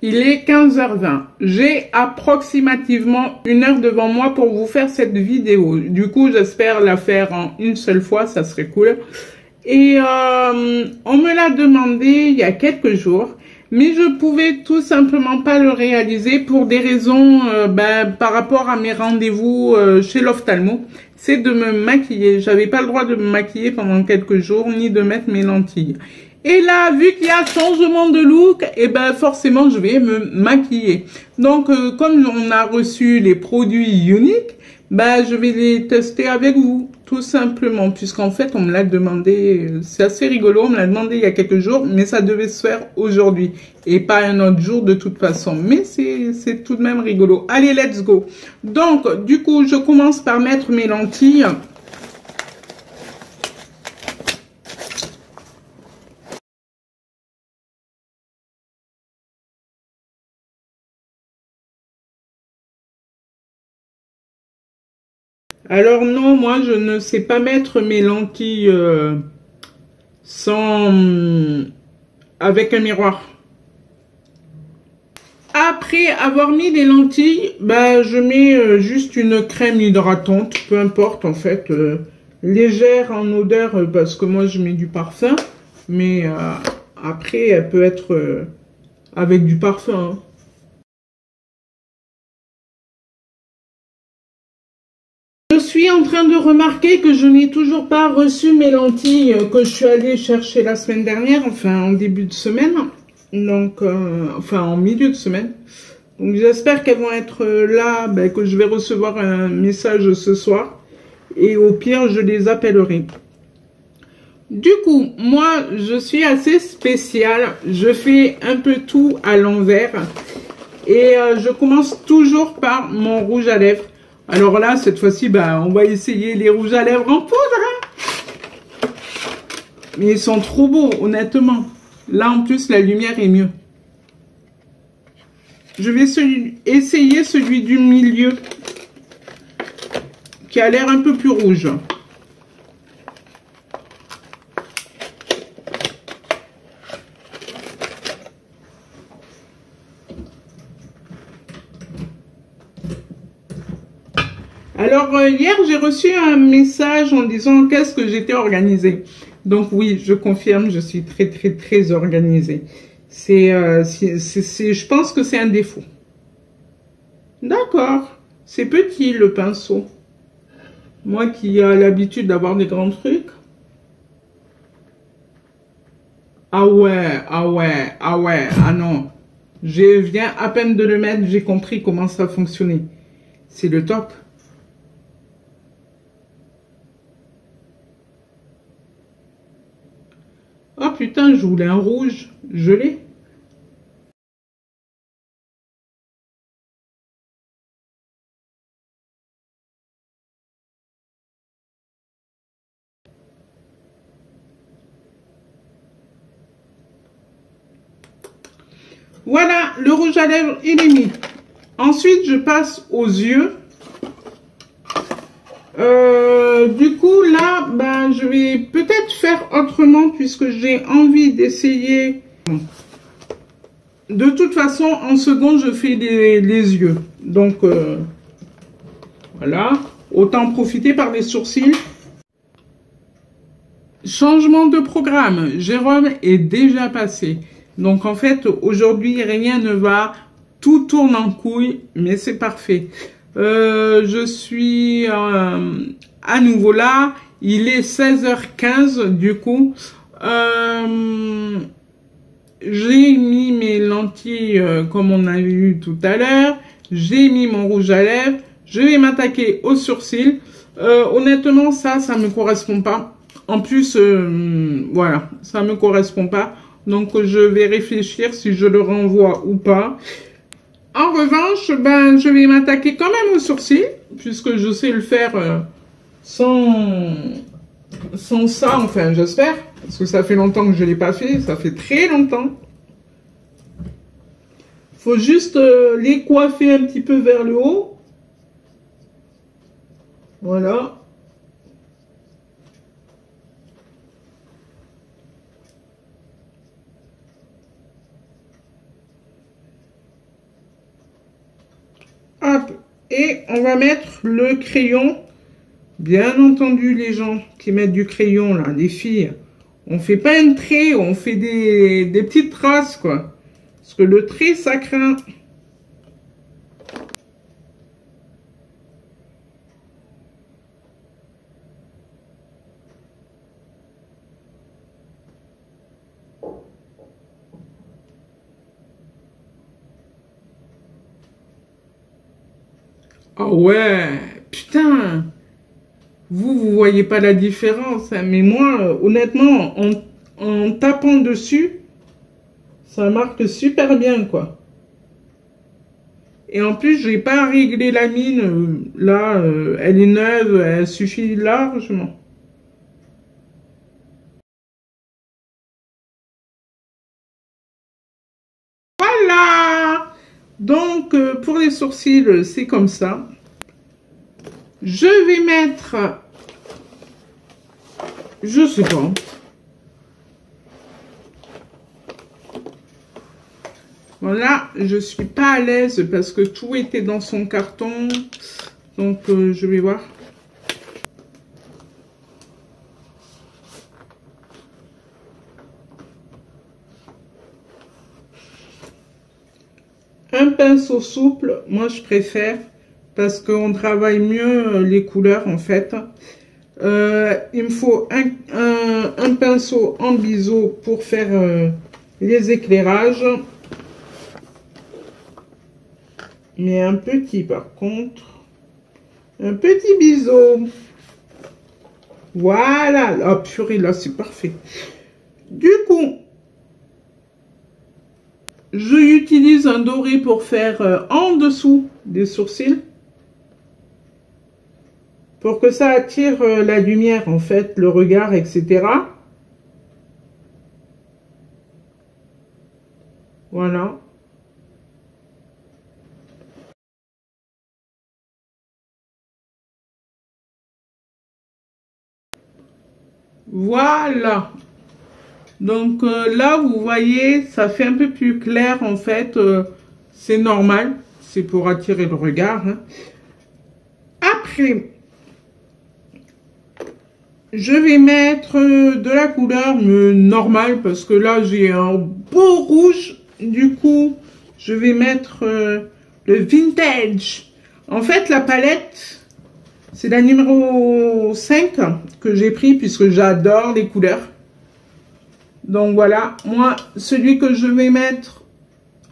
il est 15h20. J'ai approximativement 1 heure devant moi pour vous faire cette vidéo. Du coup, j'espère la faire en une seule fois, ça serait cool. Et on me l'a demandé il y a quelques jours, mais je pouvais tout simplement pas le réaliser pour des raisons par rapport à mes rendez-vous chez l'ophtalmo. C'est de me maquiller. J'avais pas le droit de me maquiller pendant quelques jours, ni de mettre mes lentilles. Et là, vu qu'il y a changement de look, et ben forcément, je vais me maquiller. Donc, comme on a reçu les produits uniques, je vais les tester avec vous, tout simplement. Puisqu'en fait, on me l'a demandé, c'est assez rigolo, on me l'a demandé il y a quelques jours, mais ça devait se faire aujourd'hui. Et pas un autre jour de toute façon. Mais c'est tout de même rigolo. Allez, let's go. Donc, du coup, je commence par mettre mes lentilles. Alors non, moi je ne sais pas mettre mes lentilles avec un miroir. Après avoir mis les lentilles, je mets juste une crème hydratante, peu importe en fait, légère en odeur parce que moi je mets du parfum, mais après elle peut être avec du parfum. Hein. Je suis en train de remarquer que je n'ai toujours pas reçu mes lentilles que je suis allée chercher la semaine dernière, enfin en début de semaine, donc enfin en milieu de semaine. Donc j'espère qu'elles vont être là, que je vais recevoir un message ce soir et au pire je les appellerai. Du coup, moi je suis assez spéciale, je fais un peu tout à l'envers et je commence toujours par mon rouge à lèvres. Alors là, cette fois-ci, on va essayer les rouges à lèvres en poudre. Hein. Mais ils sont trop beaux, honnêtement. Là, en plus, la lumière est mieux. Je vais essayer celui du milieu, qui a l'air un peu plus rouge. Alors, hier, j'ai reçu un message en disant qu'est-ce que j'étais organisée. Donc oui, je confirme, je suis très, très, très organisée. Je pense que c'est un défaut. D'accord. C'est petit, le pinceau. Moi qui ai l'habitude d'avoir des grands trucs. Ah ouais, ah ouais, ah ouais, ah non. Je viens à peine de le mettre, j'ai compris comment ça fonctionnait. C'est le top. Oh putain, je voulais un rouge. Je l'ai. Voilà, le rouge à lèvres, il est mis. Ensuite, je passe aux yeux. Du coup, là, je vais peut-être faire autrement puisque j'ai envie d'essayer. De toute façon, en seconde, je fais les yeux. Donc, voilà. Autant profiter par les sourcils. Changement de programme. Jérôme est déjà passé. Donc, en fait, aujourd'hui, rien ne va. Tout tourne en couille, mais c'est parfait. Je suis à nouveau là. Il est 16h15, du coup. J'ai mis mes lentilles comme on a vu tout à l'heure. J'ai mis mon rouge à lèvres. Je vais m'attaquer aux sourcils. Honnêtement, ça me correspond pas. En plus, voilà, ça me correspond pas. Donc, je vais réfléchir si je le renvoie ou pas. En revanche, je vais m'attaquer quand même aux sourcils, puisque je sais le faire sans ça, enfin, j'espère. Parce que ça fait longtemps que je ne l'ai pas fait, ça fait très longtemps. Faut juste les coiffer un petit peu vers le haut. Voilà. Hop. Et on va mettre le crayon. Bien entendu, les gens qui mettent du crayon, là, les filles, on fait pas un trait, on fait des petites traces, quoi. Parce que le trait, ça craint. Ah ouais, putain, vous voyez pas la différence, hein, mais moi, honnêtement, en tapant dessus, ça marque super bien, quoi. Et en plus, j'ai pas réglé la mine, là, elle est neuve, elle suffit largement. Voilà! Donc, pour les sourcils, c'est comme ça. Je vais mettre, je sais pas. Voilà, je suis pas à l'aise parce que tout était dans son carton. Donc, je vais voir. Un pinceau souple, moi je préfère parce qu'on travaille mieux les couleurs en fait. Il me faut un pinceau en biseau pour faire les éclairages. Mais un petit par contre. Un petit biseau. Voilà. Oh purée, là c'est parfait. Du coup, j'utilise un doré pour faire en dessous des sourcils. Pour que ça attire la lumière, en fait, le regard, etc. Voilà. Voilà. Donc là, vous voyez, ça fait un peu plus clair, en fait. C'est normal. C'est pour attirer le regard. Hein. Après, je vais mettre de la couleur normale parce que là, j'ai un beau rouge. Du coup, je vais mettre le vintage. En fait, la palette, c'est la numéro 5 que j'ai pris puisque j'adore les couleurs. Donc voilà, moi, celui que je vais mettre,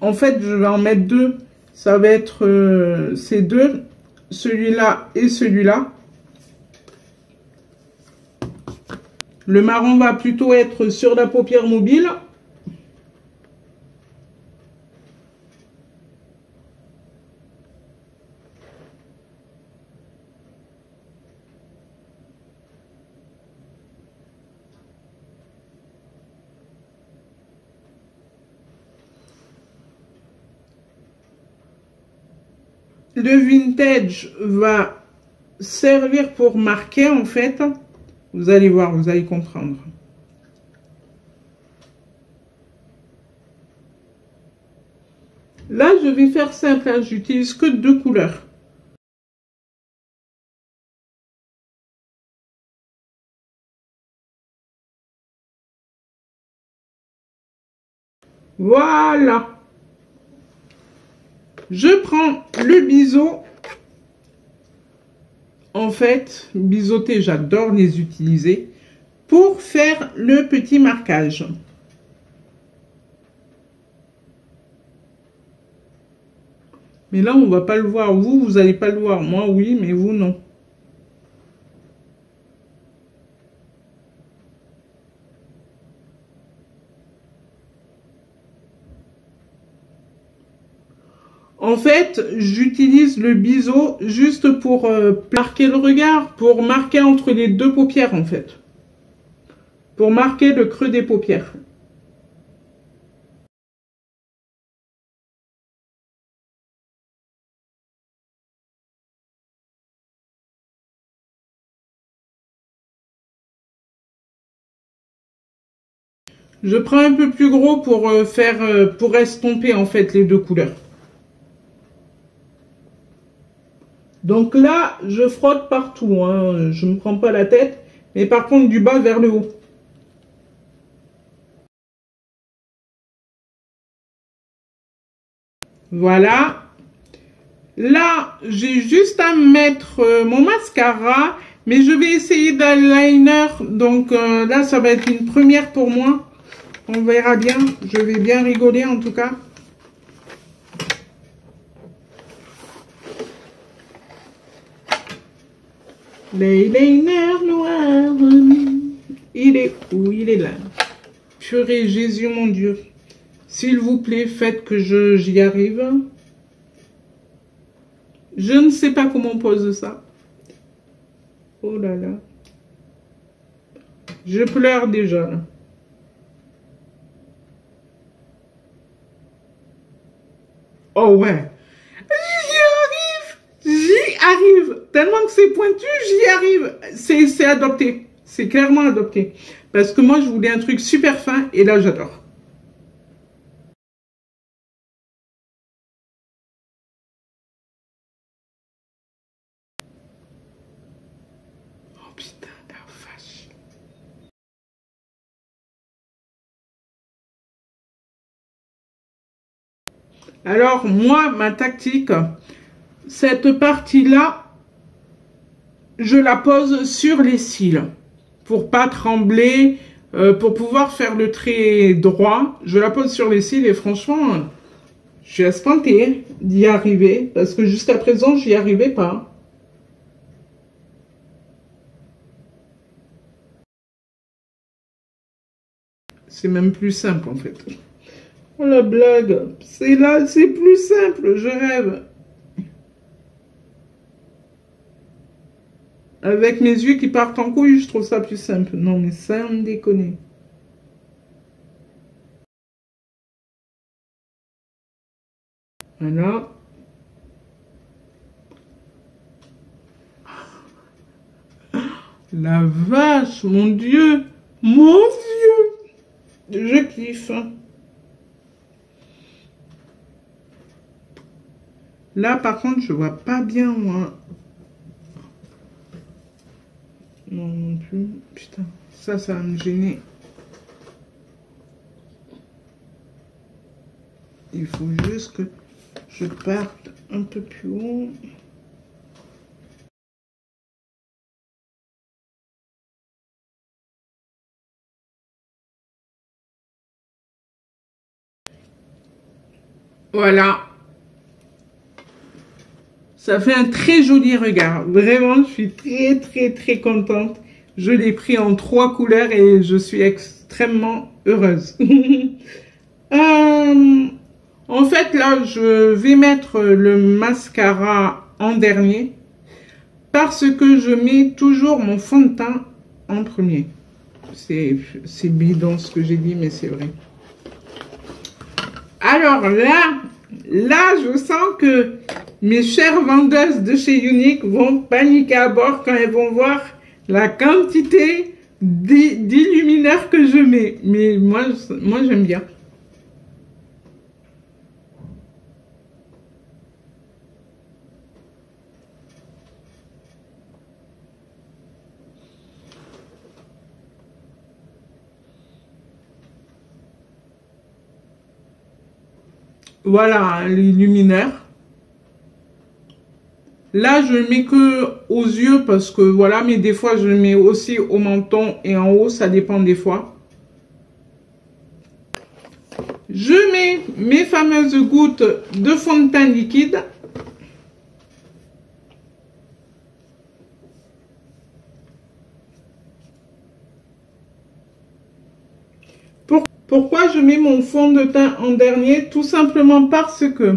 en fait, je vais en mettre deux. Ça va être ces deux, celui-là et celui-là. Le marron va plutôt être sur la paupière mobile. Le vintage va servir pour marquer en fait. Vous allez voir, vous allez comprendre. Là, je vais faire simple, hein, j'utilise que deux couleurs. Voilà. Je prends le biseau. En fait, biseauté, j'adore les utiliser pour faire le petit marquage. Mais là, on va pas le voir. Vous allez pas le voir. Moi, oui, mais vous, non. En fait, j'utilise le biseau juste pour marquer le regard, pour marquer entre les deux paupières, en fait. Pour marquer le creux des paupières. Je prends un peu plus gros pour pour estomper, en fait, les deux couleurs. Donc là, je frotte partout, hein. Je ne me prends pas la tête, mais par contre du bas vers le haut. Voilà. Là, j'ai juste à mettre mon mascara, mais je vais essayer d'eyeliner. Donc là, ça va être une première pour moi. On verra bien. Je vais bien rigoler en tout cas. L'eyeliner noir, il est où? Il est là. Purée, Jésus mon Dieu. S'il vous plaît, faites que j'y arrive. Je ne sais pas comment on pose ça. Oh là là. Je pleure déjà là. Oh ouais. J'y arrive. Tellement que c'est pointu, j'y arrive. C'est adopté. C'est clairement adopté. Parce que moi, je voulais un truc super fin et là, j'adore. Oh putain, la vache. Alors, moi, ma tactique, cette partie-là, je la pose sur les cils. Pour pas trembler, pour pouvoir faire le trait droit, je la pose sur les cils et franchement, je suis espantée d'y arriver parce que jusqu'à présent, j'y arrivais pas. C'est même plus simple en fait. Oh la blague, c'est là, c'est plus simple, je rêve. Avec mes yeux qui partent en couille, je trouve ça plus simple. Non mais ça me déconne. Voilà. La vache, mon Dieu. Mon Dieu. Je kiffe. Là, par contre, je vois pas bien, moi. Non, non plus. Putain, ça va me gêner. Il faut juste que je parte un peu plus haut. Voilà. Ça fait un très joli regard. Vraiment, je suis très, très, très contente. Je l'ai pris en 3 couleurs et je suis extrêmement heureuse. En fait, là, je vais mettre le mascara en dernier parce que je mets toujours mon fond de teint en premier. C'est bidon ce que j'ai dit, mais c'est vrai. Alors là, je sens que mes chères vendeuses de chez Younique vont paniquer à bord quand elles vont voir la quantité d'illuminaire que je mets. Mais moi j'aime bien. Voilà l'illuminaire. Là, je mets que aux yeux parce que voilà, mais des fois, je le mets aussi au menton et en haut, ça dépend des fois. Je mets mes fameuses gouttes de fond de teint liquide. Pourquoi je mets mon fond de teint en dernier? Tout simplement parce que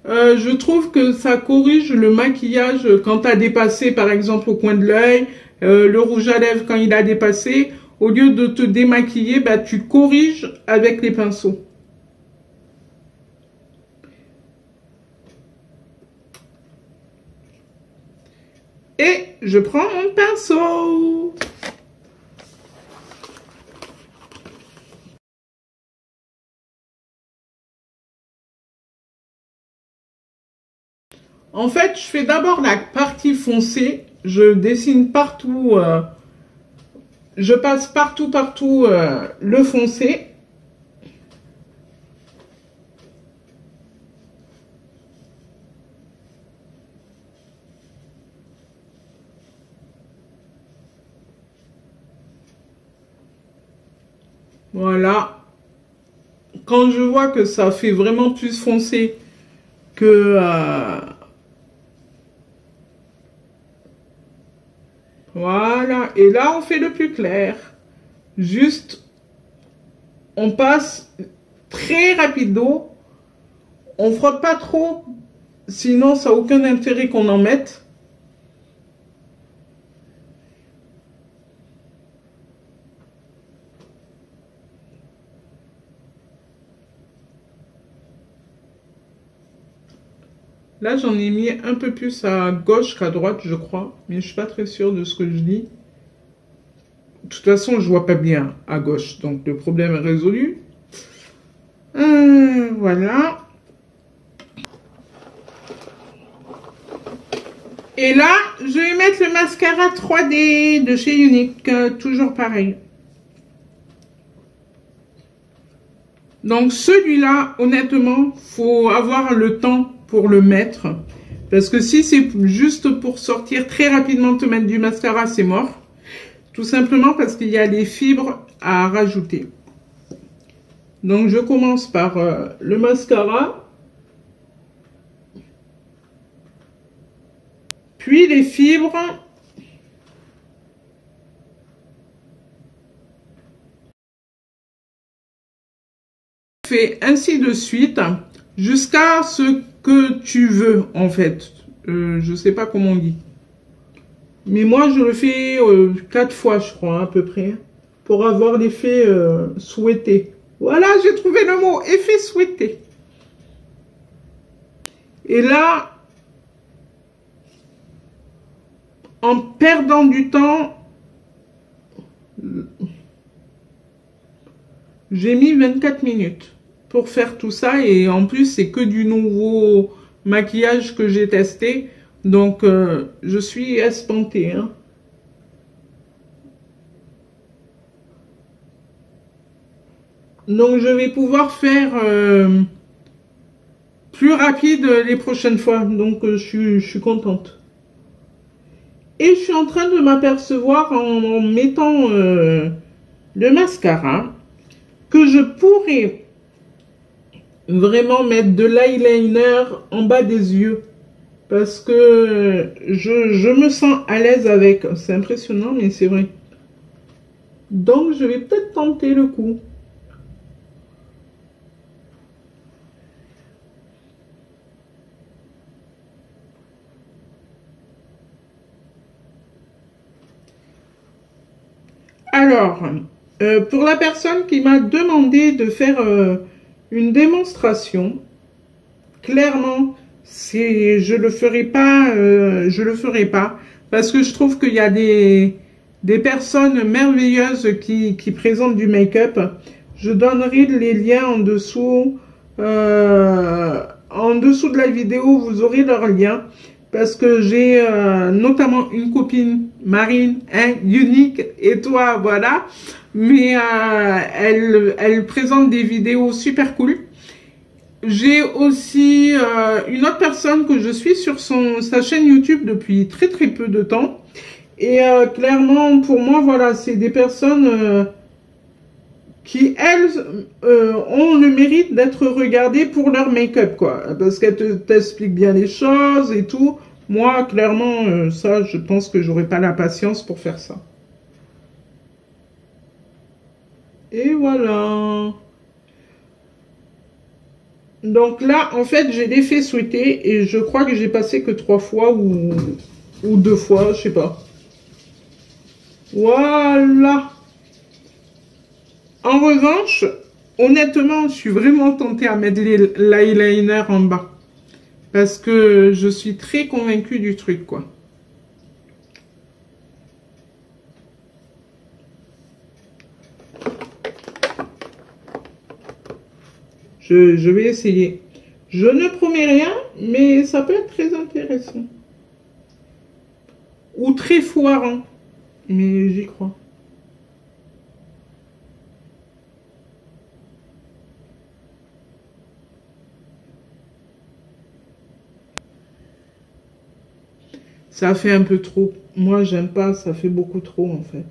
je trouve que ça corrige le maquillage quand tu as dépassé, par exemple, au coin de l'œil, le rouge à lèvres quand il a dépassé. Au lieu de te démaquiller, bah, tu corriges avec les pinceaux. Et je prends mon pinceau. En fait, je fais d'abord la partie foncée. Je dessine partout, je passe partout le foncé. Voilà. Quand je vois que ça fait vraiment plus foncé que... voilà. Et là, on fait le plus clair. Juste, on passe très rapido. On frotte pas trop. Sinon, ça n'a aucun intérêt qu'on en mette. Là, j'en ai mis un peu plus à gauche qu'à droite, je crois. Mais je suis pas très sûre de ce que je dis. De toute façon, je vois pas bien à gauche. Donc, le problème est résolu. Voilà. Et là, je vais mettre le mascara 3D de chez Unique. Toujours pareil. Donc, celui-là, honnêtement, faut avoir le temps pour le mettre. Parce que si c'est juste pour sortir très rapidement te mettre du mascara, c'est mort. Tout simplement parce qu'il y a des fibres à rajouter. Donc je commence par le mascara. Puis les fibres. Fais ainsi de suite jusqu'à ce que tu veux en fait. Je sais pas comment on dit. Mais moi je le fais 4 fois je crois à peu près. Pour avoir l'effet souhaité. Voilà, j'ai trouvé le mot, effet souhaité. Et là, en perdant du temps, j'ai mis 24 minutes pour faire tout ça. Et en plus, c'est que du nouveau maquillage que j'ai testé. Donc, je suis espantée, hein. Donc, je vais pouvoir faire plus rapide les prochaines fois. Donc, je suis contente. Et je suis en train de m'apercevoir en mettant le mascara que je pourrais vraiment mettre de l'eyeliner en bas des yeux. Parce que je me sens à l'aise avec. C'est impressionnant, mais c'est vrai. Donc, je vais peut-être tenter le coup. Alors, pour la personne qui m'a demandé de faire une démonstration, clairement, je le ferai pas, parce que je trouve qu'il y a des personnes merveilleuses qui présentent du make-up. Je donnerai les liens en dessous. En dessous de la vidéo, vous aurez leurs liens. Parce que j'ai notamment une copine, Marine, hein, Unique, et toi, voilà. Mais elle présente des vidéos super cool. J'ai aussi une autre personne que je suis sur sa chaîne YouTube depuis très très peu de temps. Et clairement, pour moi, voilà, c'est des personnes qui, elles, ont le mérite d'être regardées pour leur make-up, quoi. Parce qu'elles t'expliquent bien les choses et tout. Moi, clairement, ça, je pense que j'aurais pas la patience pour faire ça. Et voilà. Donc là, en fait, j'ai l'effet souhaité et je crois que j'ai passé que 3 fois ou 2 fois, je sais pas. Voilà. En revanche, honnêtement, je suis vraiment tentée à mettre l'eyeliner en bas. Parce que je suis très convaincue du truc, quoi. Je vais essayer. Je ne promets rien, mais ça peut être très intéressant. Ou très foirant, mais j'y crois. Ça fait un peu trop. Moi, j'aime pas, ça fait beaucoup trop en fait.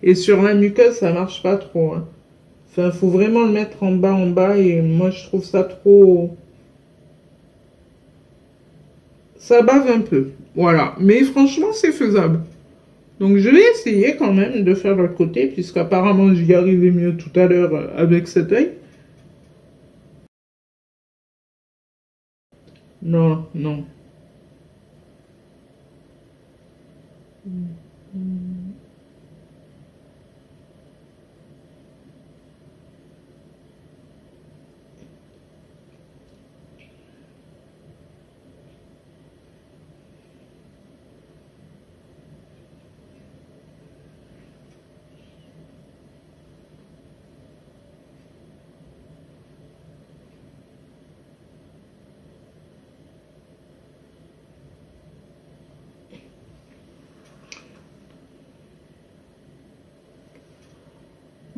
Et sur la muqueuse, ça marche pas trop, hein. Enfin, faut vraiment le mettre en bas, et moi, je trouve ça trop... Ça bave un peu, voilà. Mais franchement, c'est faisable. Donc, je vais essayer quand même de faire l'autre côté, puisqu'apparemment, j'y arrivais mieux tout à l'heure avec cet œil. Non, non.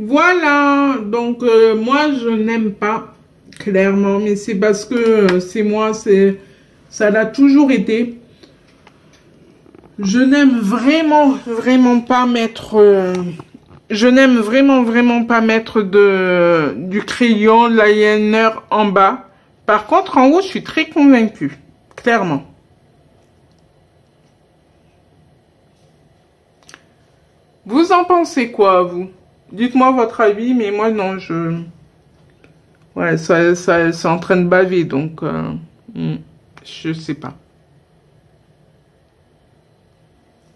Voilà, donc moi je n'aime pas, clairement, mais c'est parce que c'est moi, ça l'a toujours été. Je n'aime vraiment pas mettre, je n'aime vraiment pas mettre du crayon, l'eyeliner en bas. Par contre, en haut, je suis très convaincue, clairement. Vous en pensez quoi, vous? Dites-moi votre avis, mais moi, non, ouais, c'est en train de baver, donc, je sais pas.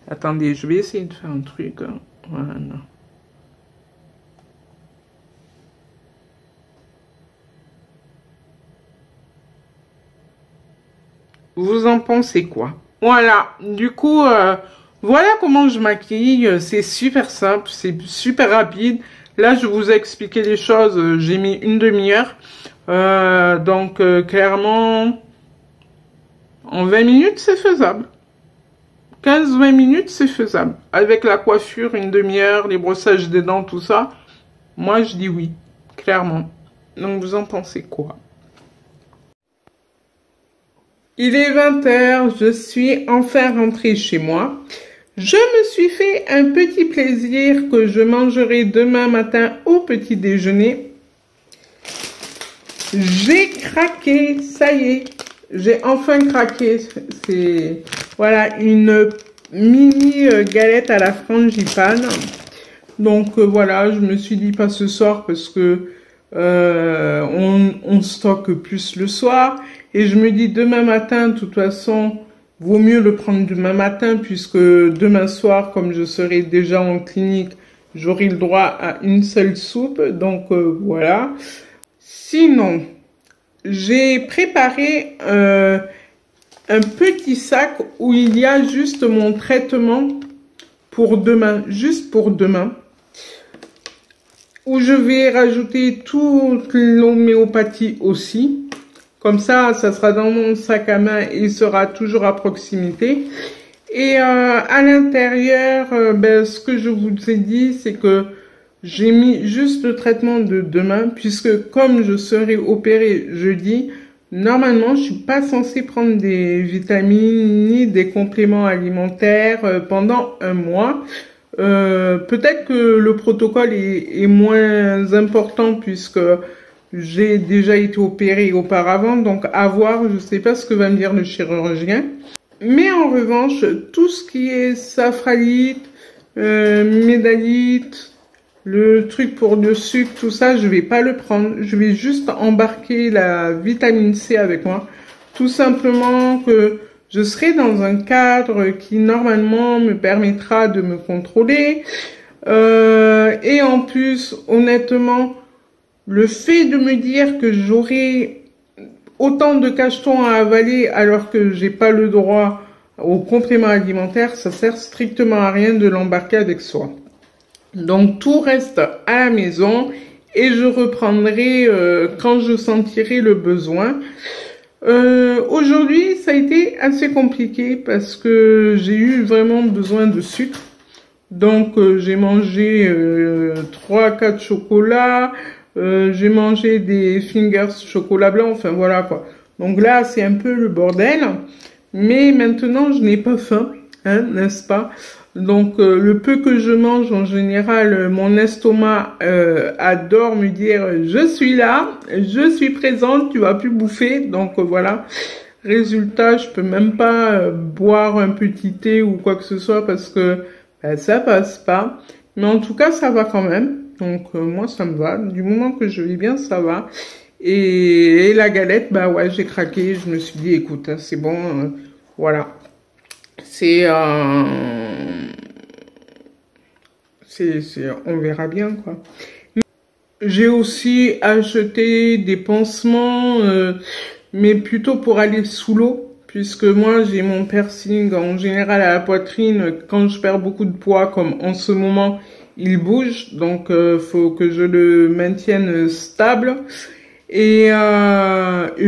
Attendez, je vais essayer de faire un truc, hein. Voilà. Vous en pensez quoi? Voilà, du coup, voilà comment je maquille. C'est super simple, c'est super rapide. Là, je vous ai expliqué les choses, j'ai mis une demi-heure. Donc, clairement, en 20 minutes, c'est faisable. 15-20 minutes, c'est faisable. Avec la coiffure, une demi-heure, les brossages des dents, tout ça, moi, je dis oui, clairement. Donc, vous en pensez quoi? Il est 20h, je suis enfin rentrée chez moi. Je me suis fait un petit plaisir que je mangerai demain matin au petit déjeuner. J'ai craqué, ça y est, j'ai enfin craqué. C'est, voilà, une mini galette à la frangipane. Donc voilà, je me suis dit pas ce soir parce que on stocke plus le soir. Et je me dis demain matin, de toute façon, vaut mieux le prendre demain matin puisque demain soir, comme je serai déjà en clinique, j'aurai le droit à une seule soupe. Donc voilà. Sinon, j'ai préparé un petit sac où il y a juste mon traitement pour demain, juste pour demain, où je vais rajouter toute l'homéopathie aussi. Comme ça sera dans mon sac à main et il sera toujours à proximité. Et à l'intérieur, ce que je vous ai dit, c'est que j'ai mis juste le traitement de demain, puisque comme je serai opérée jeudi, normalement, je suis pas censée prendre des vitamines ni des compléments alimentaires pendant un mois. Peut-être que le protocole est moins important puisque j'ai déjà été opérée auparavant, donc à voir, je sais pas ce que va me dire le chirurgien. Mais en revanche, tout ce qui est safralite, médalite, le truc pour le sucre, tout ça, je vais pas le prendre. Je vais juste embarquer la vitamine C avec moi. Tout simplement que je serai dans un cadre qui normalement me permettra de me contrôler. Et en plus, honnêtement, le fait de me dire que j'aurai autant de cachetons à avaler alors que j'ai pas le droit aux compléments alimentaires, ça sert strictement à rien de l'embarquer avec soi. Donc tout reste à la maison et je reprendrai quand je sentirai le besoin. Aujourd'hui, ça a été assez compliqué parce que j'ai eu vraiment besoin de sucre. Donc j'ai mangé 3-4 chocolats, j'ai mangé des fingers chocolat blanc, enfin voilà quoi. Donc là, c'est un peu le bordel. Mais maintenant, je n'ai pas faim, hein, n'est-ce pas? Donc le peu que je mange, en général, mon estomac adore me dire « Je suis là, je suis présente, tu vas plus bouffer. » Donc voilà. Résultat, je peux même pas boire un petit thé ou quoi que ce soit parce que ça passe pas. Mais en tout cas, ça va quand même. Donc moi, ça me va. Du moment que je vais bien, ça va. Et la galette, bah ouais, j'ai craqué. Je me suis dit, écoute, hein, c'est bon, voilà. On verra bien, quoi. J'ai aussi acheté des pansements, mais plutôt pour aller sous l'eau, puisque moi, j'ai mon piercing en général à la poitrine. Quand je perds beaucoup de poids, comme en ce moment, il bouge. Donc, faut que je le maintienne stable. Et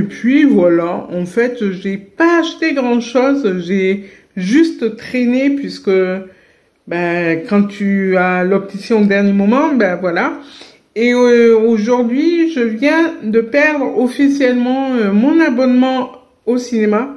puis voilà, en fait, j'ai pas acheté grand chose, j'ai juste traîné puisque quand tu as l'opticien au dernier moment, voilà. Et aujourd'hui, je viens de perdre officiellement mon abonnement au cinéma,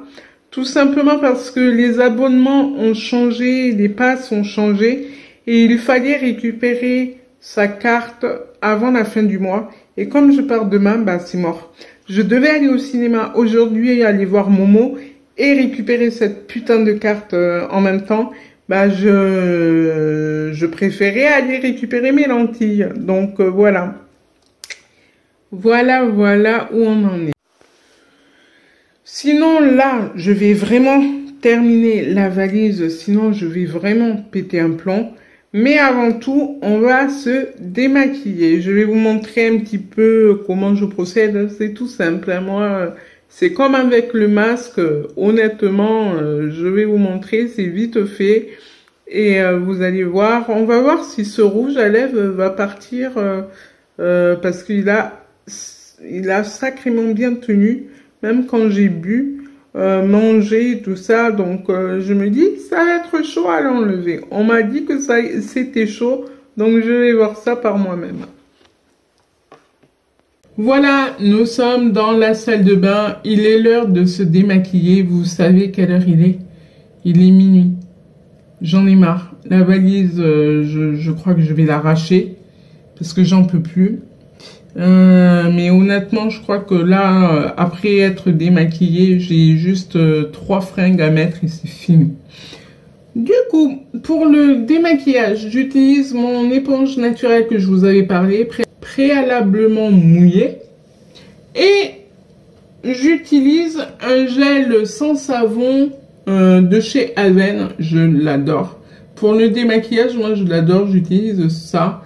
tout simplement parce que les abonnements ont changé, les passes ont changé et il fallait récupérer sa carte avant la fin du mois. Et comme je pars demain, c'est mort. Je devais aller au cinéma aujourd'hui, aller voir Momo et récupérer cette putain de carte en même temps. Je préférais aller récupérer mes lentilles. Donc voilà. Voilà où on en est. Sinon là, je vais vraiment terminer la valise. Sinon, je vais vraiment péter un plomb. Mais avant tout, on va se démaquiller. Je vais vous montrer un petit peu comment je procède. C'est tout simple. Hein. Moi, c'est comme avec le masque. Honnêtement, je vais vous montrer. C'est vite fait. Et vous allez voir. On va voir si ce rouge à lèvres va partir. Parce qu'il a sacrément bien tenu. Même quand j'ai bu. Manger, tout ça, donc je me dis ça va être chaud à l'enlever. On m'a dit que c'était chaud, donc je vais voir ça par moi-même. Voilà, nous sommes dans la salle de bain. Il est l'heure de se démaquiller. Vous savez quelle heure il est? Il est minuit. J'en ai marre. La valise, je crois que je vais l'arracher parce que j'en peux plus. Mais honnêtement, je crois que là, après être démaquillée, j'ai juste 3 fringues à mettre et c'est fini. Du coup, pour le démaquillage, j'utilise mon éponge naturelle que je vous avais parlé, préalablement mouillée. Et j'utilise un gel sans savon de chez Alven. Je l'adore. Pour le démaquillage, moi je l'adore, j'utilise ça.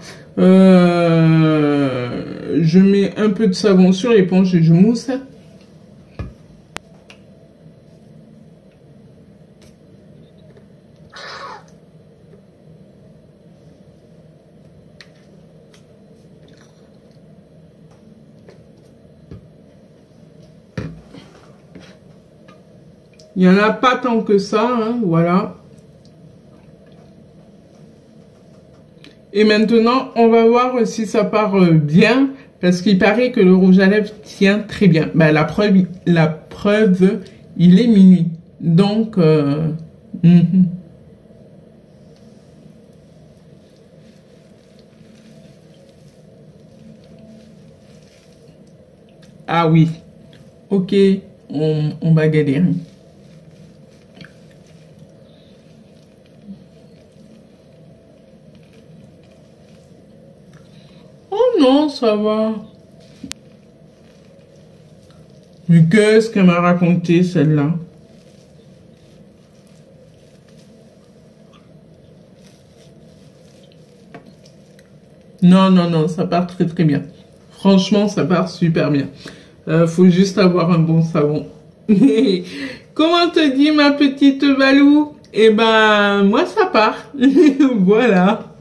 Je mets un peu de savon sur l'éponge et je mousse. Il n'y en a pas tant que ça, hein, voilà. Et maintenant, on va voir si ça part bien, parce qu'il paraît que le rouge à lèvres tient très bien. La preuve, il est minuit. Donc, Ah oui, ok, on va galérer. Non, ça va. Mais qu'est-ce qu'elle m'a raconté, celle-là? Non, ça part très très bien. Franchement, ça part super bien. Faut juste avoir un bon savon. Comment te dit ma petite Valou? Eh ben, moi ça part. Voilà.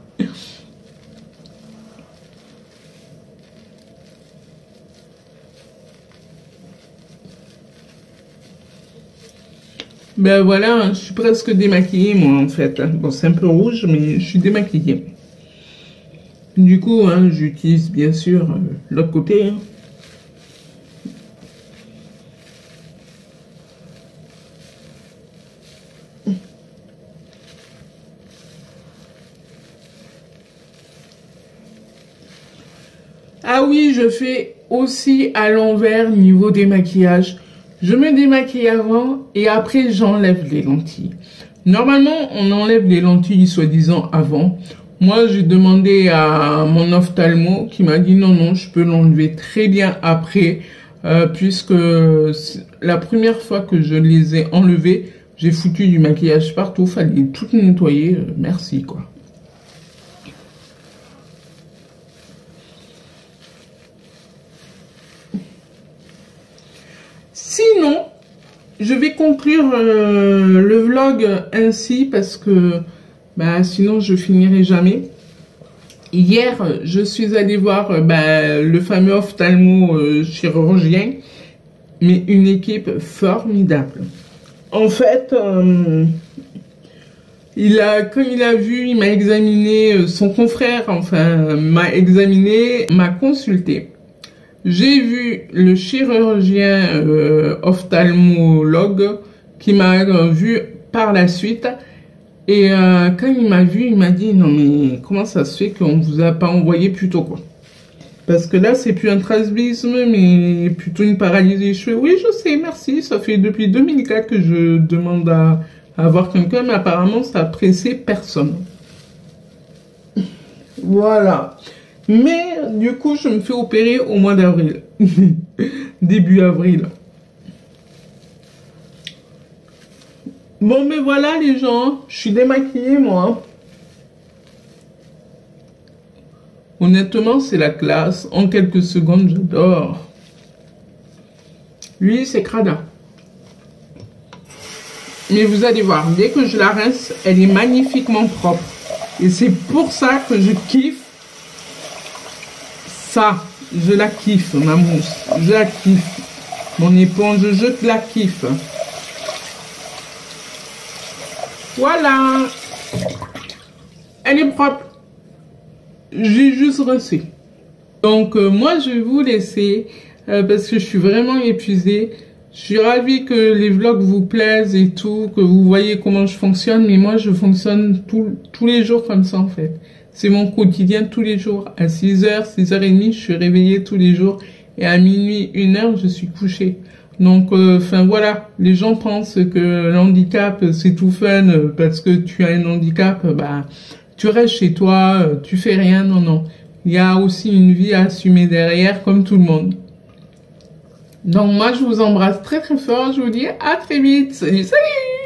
Ben voilà, je suis presque démaquillée moi en fait. Bon, c'est un peu rouge, mais je suis démaquillée. Du coup, hein, j'utilise bien sûr l'autre côté. Hein. Ah oui, je fais aussi à l'envers niveau démaquillage. Je me démaquille avant et après j'enlève les lentilles. Normalement, on enlève les lentilles soi-disant avant. Moi, j'ai demandé à mon ophtalmo qui m'a dit non, non, je peux l'enlever très bien après. Puisque la première fois que je les ai enlevées, j'ai foutu du maquillage partout. Fallait tout nettoyer. Merci, quoi. Sinon, je vais conclure le vlog ainsi parce que bah, sinon je finirai jamais. Hier, je suis allée voir le fameux ophtalmo chirurgien, mais une équipe formidable. En fait, quand il a vu, il m'a examiné, son confrère, enfin, m'a examiné, m'a consulté. J'ai vu le chirurgien ophtalmologue qui m'a vu par la suite. Et quand il m'a vu, il m'a dit non mais comment ça se fait qu'on vous a pas envoyé plus tôt quoi? Parce que là c'est plus un strabisme mais plutôt une paralysie des cheveux. Oui je sais, merci, ça fait depuis 2004 que je demande à avoir quelqu'un mais apparemment ça a pressé personne. Voilà. Mais du coup je me fais opérer au mois d'avril. Début avril. Bon, mais voilà les gens, je suis démaquillée moi. Honnêtement, c'est la classe. En quelques secondes, j'adore. Lui, c'est crada. Mais vous allez voir, dès que je la rince, elle est magnifiquement propre. Et c'est pour ça que je kiffe ça. Je la kiffe, ma mousse. Je la kiffe. Mon éponge, je te la kiffe. Voilà, elle est propre, j'ai juste rincé. Donc moi je vais vous laisser parce que je suis vraiment épuisée. Je suis ravie que les vlogs vous plaisent et tout, que vous voyez comment je fonctionne, mais moi je fonctionne tous les jours comme ça en fait. C'est mon quotidien tous les jours. À 6h, 6h30, je suis réveillée tous les jours et à minuit, 1h, je suis couchée. Donc, enfin voilà, les gens pensent que l'handicap c'est tout fun parce que tu as un handicap, bah tu restes chez toi, tu fais rien, non non. Il y a aussi une vie à assumer derrière comme tout le monde. Donc moi je vous embrasse très très fort, je vous dis à très vite, salut salut.